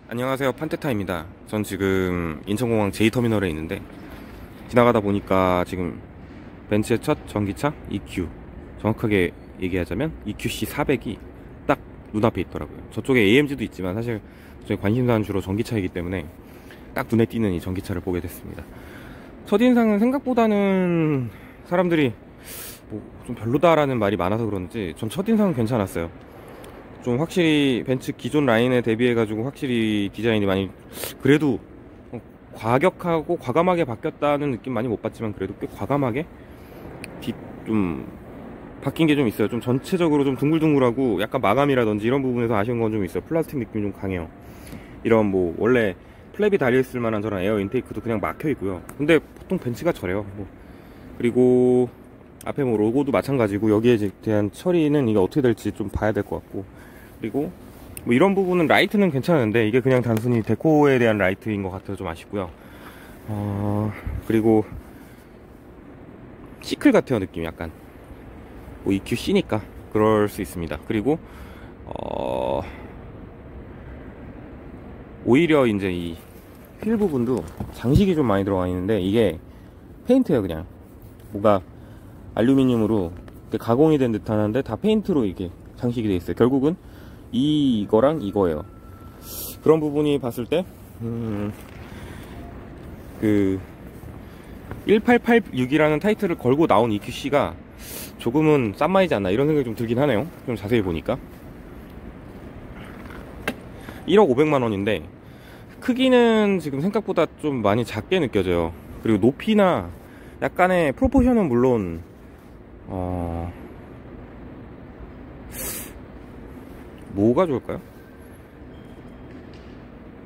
안녕하세요, 판테타입니다. 전 지금 인천공항 J터미널에 있는데 지나가다 보니까 지금 벤츠의 첫 전기차 EQ, 정확하게 얘기하자면 EQC 400이 딱 눈앞에 있더라고요. 저쪽에 AMG도 있지만 사실 저희 관심사는 주로 전기차이기 때문에 딱 눈에 띄는 이 전기차를 보게 됐습니다. 첫인상은 생각보다는 사람들이 뭐 좀 별로다라는 말이 많아서 그런지 전 첫인상은 괜찮았어요. 좀 확실히 벤츠 기존 라인에 대비해가지고 확실히 디자인이 많이 그래도 과격하고 과감하게 바뀌었다는 느낌 많이 못 받지만 그래도 꽤 과감하게 좀 바뀐 게 좀 있어요. 좀 전체적으로 좀 둥글둥글하고 약간 마감이라든지 이런 부분에서 아쉬운 건 좀 있어요. 플라스틱 느낌이 좀 강해요. 이런 뭐 원래 플랩이 달려있을 만한 저런 에어 인테이크도 그냥 막혀 있고요. 근데 보통 벤츠가 저래요. 그리고 앞에 뭐 로고도 마찬가지고 여기에 대한 처리는 이게 어떻게 될지 좀 봐야 될 것 같고, 그리고 뭐 이런 부분은 라이트는 괜찮은데 이게 그냥 단순히 데코에 대한 라이트인 것 같아서 좀 아쉽고요. 그리고 시클 같아요, 느낌이 약간. 뭐 EQC니까 그럴 수 있습니다. 그리고 오히려 이제 이 휠 부분도 장식이 좀 많이 들어가 있는데 이게 페인트예요. 그냥 뭐가 알루미늄으로 가공이 된 듯 하는데 다 페인트로 이게 장식이 되어 있어요. 결국은 이거랑 이거예요. 그런 부분이 봤을 때 그 1886이라는 타이틀을 걸고 나온 EQC가 조금은 싼 마이지 않나 이런 생각이 좀 들긴 하네요. 좀 자세히 보니까 1억 500만원인데 크기는 지금 생각보다 좀 많이 작게 느껴져요. 그리고 높이나 약간의 프로포션은 물론 뭐가 좋을까요?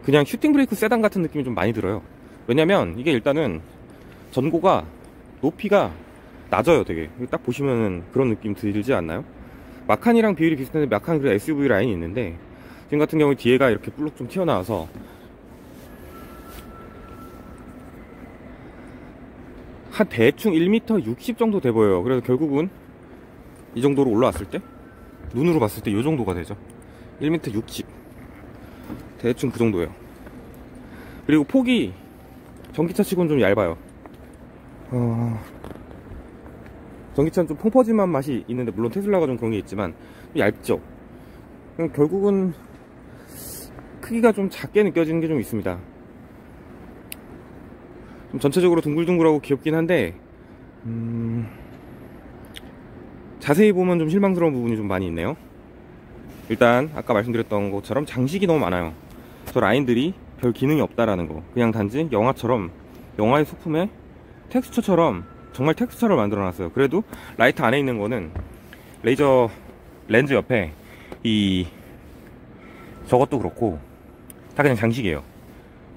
그냥 슈팅 브레이크 세단 같은 느낌이 좀 많이 들어요. 왜냐면 이게 일단은 전고가 높이가 낮아요. 되게 딱 보시면은 그런 느낌 들지 않나요? 마칸이랑 비율이 비슷한데 마칸은 그래도 SUV 라인이 있는데 지금 같은 경우에 뒤에가 이렇게 볼록 좀 튀어나와서 한 대충 1m 60 정도 돼 보여요. 그래서 결국은 이 정도로 올라왔을 때 눈으로 봤을 때 이 정도가 되죠. 1m 60 대충 그 정도예요. 그리고 폭이 전기차 치고는 좀 얇아요. 전기차는 좀 펑퍼짐한 맛이 있는데 물론 테슬라가 좀 그런 게 있지만 좀 얇죠. 결국은 크기가 좀 작게 느껴지는 게 좀 있습니다. 좀 전체적으로 둥글둥글하고 귀엽긴 한데 자세히 보면 좀 실망스러운 부분이 좀 많이 있네요. 일단 아까 말씀드렸던 것처럼 장식이 너무 많아요. 저 라인들이 별 기능이 없다라는 거. 그냥 단지 영화처럼, 영화의 소품에 텍스처처럼 정말 텍스처를 만들어 놨어요. 그래도 라이트 안에 있는 거는 레이저 렌즈 옆에 이 저것도 그렇고 다 그냥 장식이에요.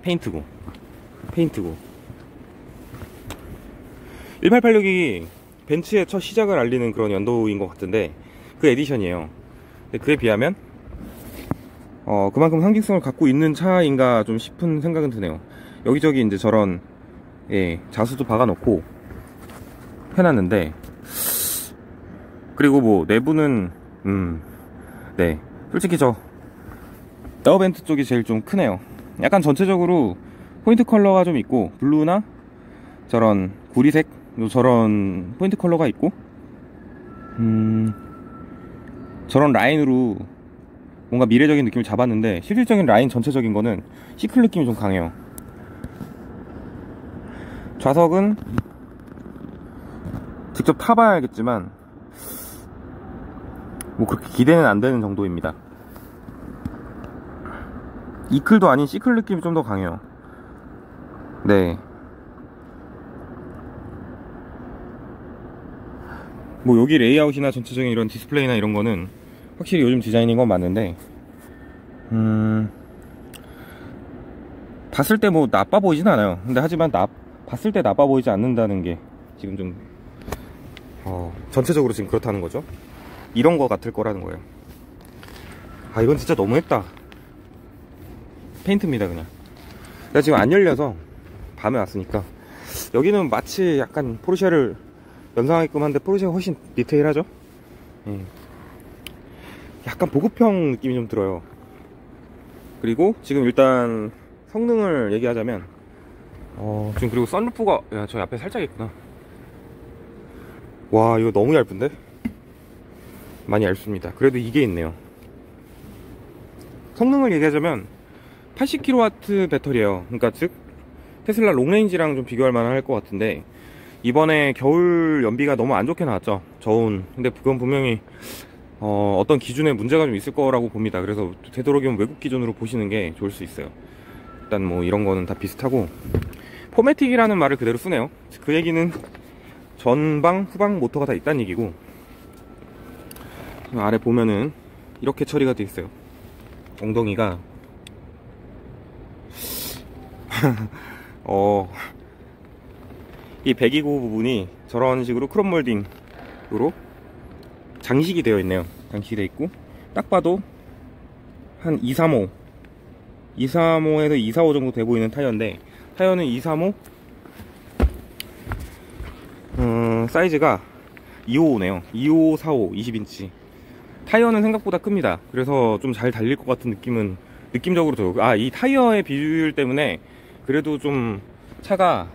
페인트고 1886이 벤츠의 첫 시작을 알리는 그런 연도인 것 같은데 그 에디션이에요. 근데 그에 비하면 그만큼 상징성을 갖고 있는 차인가 좀 싶은 생각은 드네요. 여기저기 이제 저런 자수도 박아놓고 해놨는데, 그리고 뭐 내부는 네, 솔직히 저 에어벤트 쪽이 제일 좀 크네요. 약간 전체적으로 포인트 컬러가 좀 있고 블루나 저런 구리색 저런 포인트 컬러가 있고 저런 라인으로 뭔가 미래적인 느낌을 잡았는데 실질적인 라인 전체적인 거는 시클 느낌이 좀 강해요. 좌석은 직접 타봐야 알겠지만 뭐 그렇게 기대는 안 되는 정도입니다. 이클도 아닌 시클 느낌이 좀 더 강해요. 네. 뭐 여기 레이아웃이나 전체적인 이런 디스플레이나 이런 거는 확실히 요즘 디자인인 건 맞는데 봤을 때 뭐 나빠 보이진 않아요. 근데 하지만 봤을 때 나빠 보이지 않는다는 게 지금 좀 전체적으로 지금 그렇다는 거죠. 이런 거 같을 거라는 거예요. 아, 이건 진짜 너무했다. 페인트입니다. 그냥 내가 지금 안 열려서 밤에 왔으니까. 여기는 마치 약간 포르쉐를 연상하게끔 한데 포르쉐가 훨씬 디테일하죠. 약간 보급형 느낌이 좀 들어요. 그리고 지금 일단 성능을 얘기하자면 지금 그리고 썬루프가 야, 저 앞에 살짝 있구나. 와, 이거 너무 얇은데? 많이 얇습니다. 그래도 이게 있네요. 성능을 얘기하자면 80kW 배터리예요. 그러니까 즉 테슬라 롱레인지랑 좀 비교할 만할 것 같은데, 이번에 겨울 연비가 너무 안 좋게 나왔죠. 저온. 근데 그건 분명히 어떤 기준에 문제가 좀 있을 거라고 봅니다. 그래서 되도록이면 외국 기준으로 보시는 게 좋을 수 있어요. 일단 뭐 이런 거는 다 비슷하고, 포매틱이라는 말을 그대로 쓰네요. 그 얘기는 전방 후방 모터가 다 있다는 얘기고, 아래 보면은 이렇게 처리가 되어 있어요. 엉덩이가 이 배기구 부분이 저런 식으로 크롬 몰딩으로 장식이 되어 있네요. 장식이 되어 있고, 딱 봐도 한 235에서 245 정도 돼 보이는 타이어인데, 타이어는 235 사이즈가 255네요 255, 45, 20인치. 타이어는 생각보다 큽니다. 그래서 좀 잘 달릴 것 같은 느낌은 느낌적으로 들어요. 이 타이어의 비율 때문에 그래도 좀 차가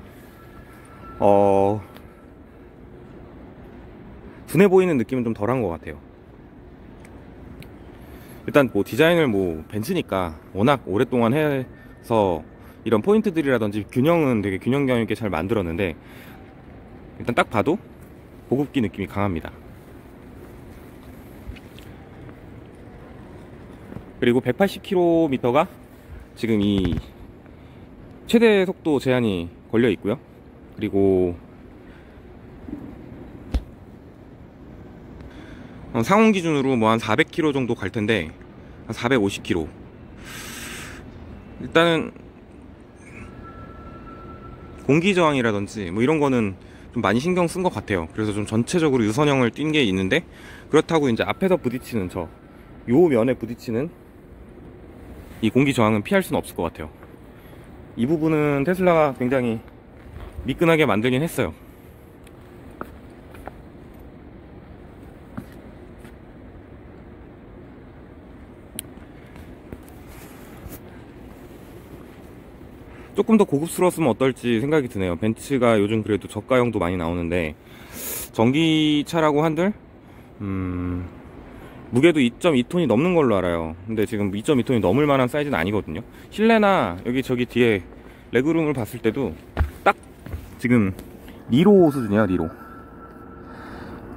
둔해 보이는 느낌은 좀 덜한 것 같아요. 일단 뭐 디자인을 뭐 벤츠니까 워낙 오랫동안 해서 이런 포인트들이라든지 균형은 되게 균형감 있게 잘 만들었는데, 일단 딱 봐도 고급기 느낌이 강합니다. 그리고 180km가 지금 이 최대 속도 제한이 걸려 있고요. 그리고 상온 기준으로 뭐 한 400km 정도 갈 텐데, 한 450km. 일단은 공기 저항이라든지 뭐 이런 거는 좀 많이 신경 쓴 것 같아요. 그래서 좀 전체적으로 유선형을 띈 게 있는데, 그렇다고 이제 앞에서 부딪히는 요 면에 부딪히는 이 공기 저항은 피할 수는 없을 것 같아요. 이 부분은 테슬라가 굉장히 미끈하게 만들긴 했어요. 조금 더 고급스러웠으면 어떨지 생각이 드네요. 벤츠가 요즘 그래도 저가형도 많이 나오는데, 전기차라고 한들 무게도 2.2톤이 넘는 걸로 알아요. 근데 지금 2.2톤이 넘을 만한 사이즈는 아니거든요. 실내나 여기 저기 뒤에 레그룸을 봤을 때도 딱 지금 니로 수준이에요.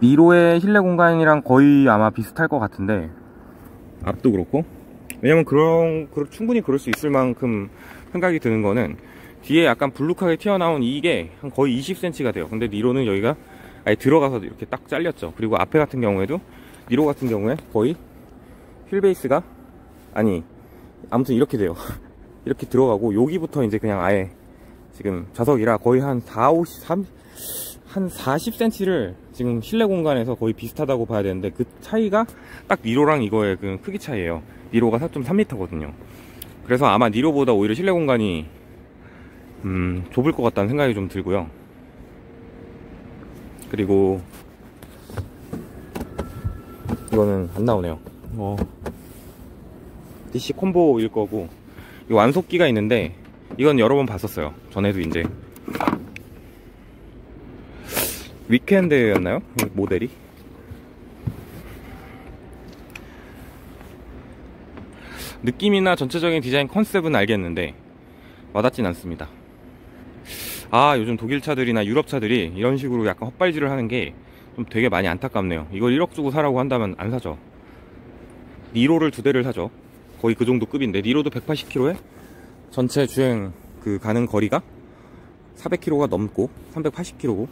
니로의 실내 공간이랑 거의 아마 비슷할 것 같은데, 앞도 그렇고. 왜냐면 충분히 그럴 수 있을 만큼 생각이 드는 거는, 뒤에 약간 불룩하게 튀어나온 이게 한 거의 20cm가 돼요. 근데 니로는 여기가 아예 들어가서 이렇게 딱 잘렸죠. 그리고 앞에 같은 경우에도, 니로 같은 경우에 거의 휠베이스가 아무튼 이렇게 돼요. 이렇게 들어가고, 여기부터 이제 그냥 아예 지금 좌석이라 거의 한 40cm를 지금 실내 공간에서 거의 비슷하다고 봐야 되는데, 그 차이가 딱 니로랑 이거의 그 크기 차이예요. 니로가 4.3m거든요. 그래서 아마 니로보다 오히려 실내 공간이 좁을 것 같다는 생각이 좀 들고요. 그리고 이거는 안 나오네요. DC 콤보일 거고, 이 완속기가 있는데, 이건 여러 번 봤었어요. 전에도 이제 위켄드였나요? 모델이? 느낌이나 전체적인 디자인 컨셉은 알겠는데 와닿진 않습니다. 요즘 독일 차들이나 유럽 차들이 이런 식으로 약간 헛발질을 하는 게 좀 되게 많이 안타깝네요. 이걸 1억 주고 사라고 한다면 안 사죠. 니로를 2대를 사죠. 거의 그 정도 급인데, 니로도 180km에 전체 주행 가는 거리가 400km가 넘고 380km고,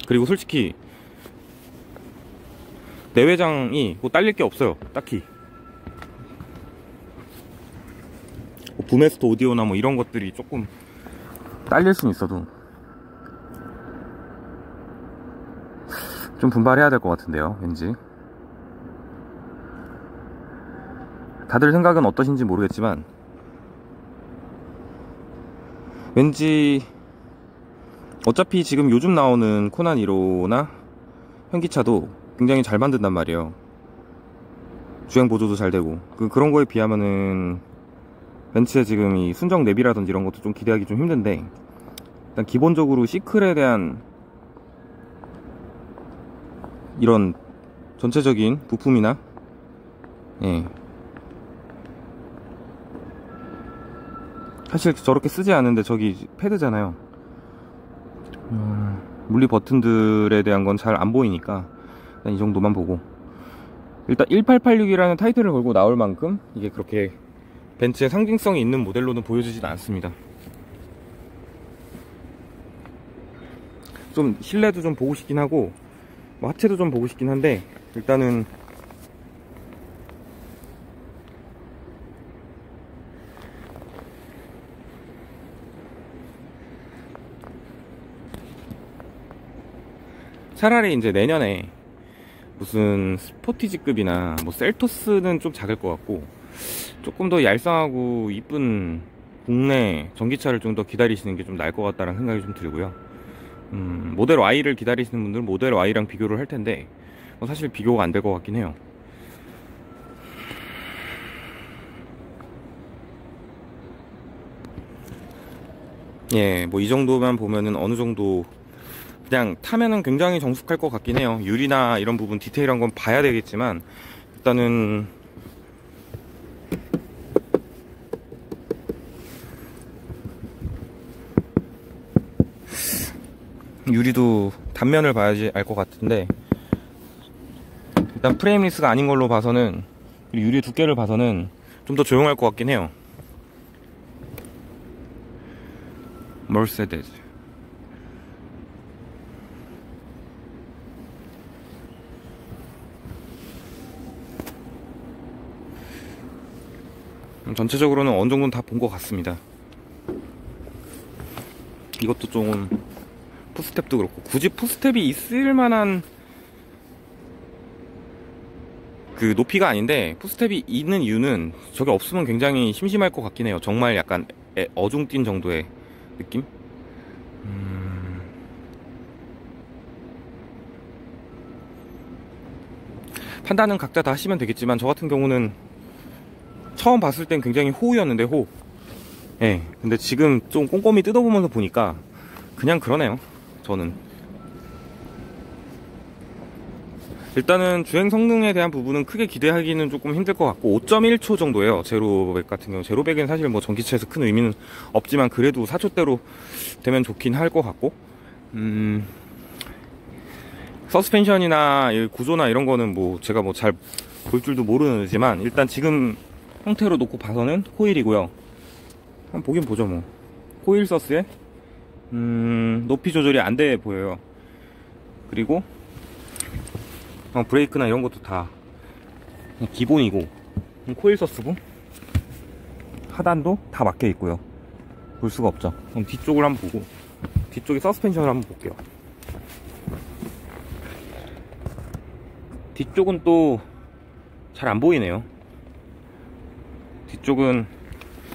그리고 솔직히 내외장이 뭐 딸릴 게 없어요. 딱히 부메스터 오디오나 뭐 이런 것들이 조금 딸릴 수는 있어도 좀 분발해야 될 것 같은데요. 왠지 다들 생각은 어떠신지 모르겠지만, 왠지 어차피 지금 요즘 나오는 코난 1호나 현기차도 굉장히 잘 만든단 말이에요. 주행 보조도 잘 되고 그런 거에 비하면은 벤츠의 지금 이 순정 내비라든지 이런 것도 좀 기대하기 좀 힘든데, 일단 기본적으로 시클에 대한 이런 전체적인 부품이나, 예, 사실 저렇게 쓰지 않은데 저기 패드잖아요. 물리 버튼들에 대한 건 잘 안 보이니까 일단 이 정도만 보고, 일단 1886이라는 타이틀을 걸고 나올 만큼 이게 그렇게 벤츠의 상징성이 있는 모델로는 보여지진 않습니다. 좀 실내도 좀 보고 싶긴 하고 뭐 하체도 좀 보고 싶긴 한데, 일단은 차라리 이제 내년에 무슨 스포티지급이나 뭐 셀토스는 좀 작을 것 같고, 조금 더 얄쌍하고 이쁜 국내 전기차를 좀 더 기다리시는 게 좀 나을 것 같다는 생각이 좀 들고요. 모델 Y를 기다리시는 분들은 모델 Y랑 비교를 할 텐데 뭐 사실 비교가 안 될 것 같긴 해요. 예, 뭐 이 정도만 보면은 어느 정도 그냥 타면은 굉장히 정숙할 것 같긴 해요. 유리나 이런 부분 디테일한 건 봐야 되겠지만, 일단은 유리도 단면을 봐야지 알 것 같은데, 일단 프레임리스가 아닌 걸로 봐서는, 유리 두께를 봐서는 좀 더 조용할 것 같긴 해요. 머세데스. 전체적으로는 어느 정도는 다 본 것 같습니다. 이것도 좀 풋스텝도 그렇고, 굳이 풋스텝이 있을 만한 그 높이가 아닌데, 풋스텝이 있는 이유는 저게 없으면 굉장히 심심할 것 같긴 해요. 정말 약간 어중뛴 정도의 느낌? 판단은 각자 다 하시면 되겠지만, 저 같은 경우는 처음 봤을 땐 굉장히 호우였는데, 예, 근데 지금 좀 꼼꼼히 뜯어보면서 보니까 그냥 그러네요. 저는 일단은 주행 성능에 대한 부분은 크게 기대하기는 조금 힘들 것 같고, 5.1초 정도예요. 제로백 같은 경우. 제로백은 사실 뭐 전기차에서 큰 의미는 없지만 그래도 4초대로 되면 좋긴 할 것 같고, 서스펜션이나 구조나 이런 거는 뭐 제가 뭐 잘 볼 줄도 모르지만, 일단 지금 형태로 놓고 봐서는 코일이고요. 한번 보긴 보죠 뭐. 코일 서스에 높이 조절이 안 돼 보여요. 그리고 브레이크나 이런 것도 다 기본이고, 코일 서스고, 하단도 다 막혀 있고요. 볼 수가 없죠. 그럼 뒤쪽을 한번 보고, 뒤쪽에 서스펜션을 한번 볼게요. 뒤쪽은 또 잘 안 보이네요. 뒤쪽은,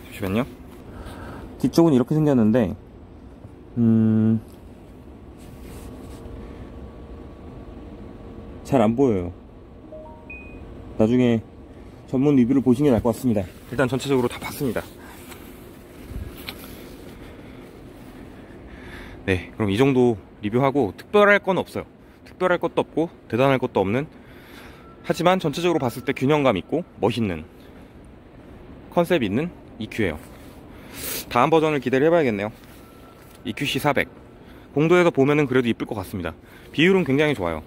잠시만요. 뒤쪽은 이렇게 생겼는데, 잘 안 보여요. 나중에 전문 리뷰를 보시는 게 나을 것 같습니다. 일단 전체적으로 다 봤습니다. 네, 그럼 이 정도 리뷰하고, 특별할 건 없어요. 특별할 것도 없고 대단할 것도 없는, 하지만 전체적으로 봤을 때 균형감 있고 멋있는 컨셉 있는 EQ예요. 다음 버전을 기대를 해봐야겠네요. EQC 400 공도에서 보면은 그래도 이쁠 것 같습니다. 비율은 굉장히 좋아요.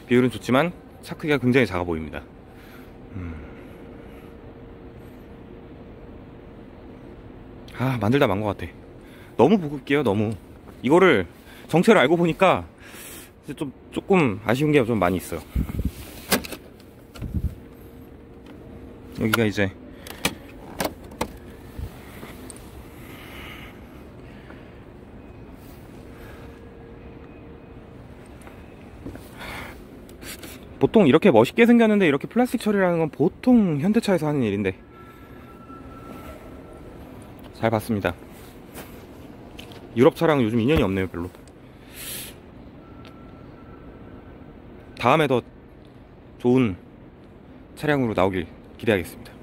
비율은 좋지만 차 크기가 굉장히 작아 보입니다. 만들다 만 것 같아. 너무 보급기예요. 너무. 이거를 정체를 알고 보니까 조금 아쉬운 게 좀 많이 있어요. 여기가 이제 보통 이렇게 멋있게 생겼는데 이렇게 플라스틱 처리라는 건 보통 현대차에서 하는 일인데, 잘 봤습니다. 유럽 차랑 요즘 인연이 없네요. 별로. 다음에 더 좋은 차량으로 나오길 기대하겠습니다.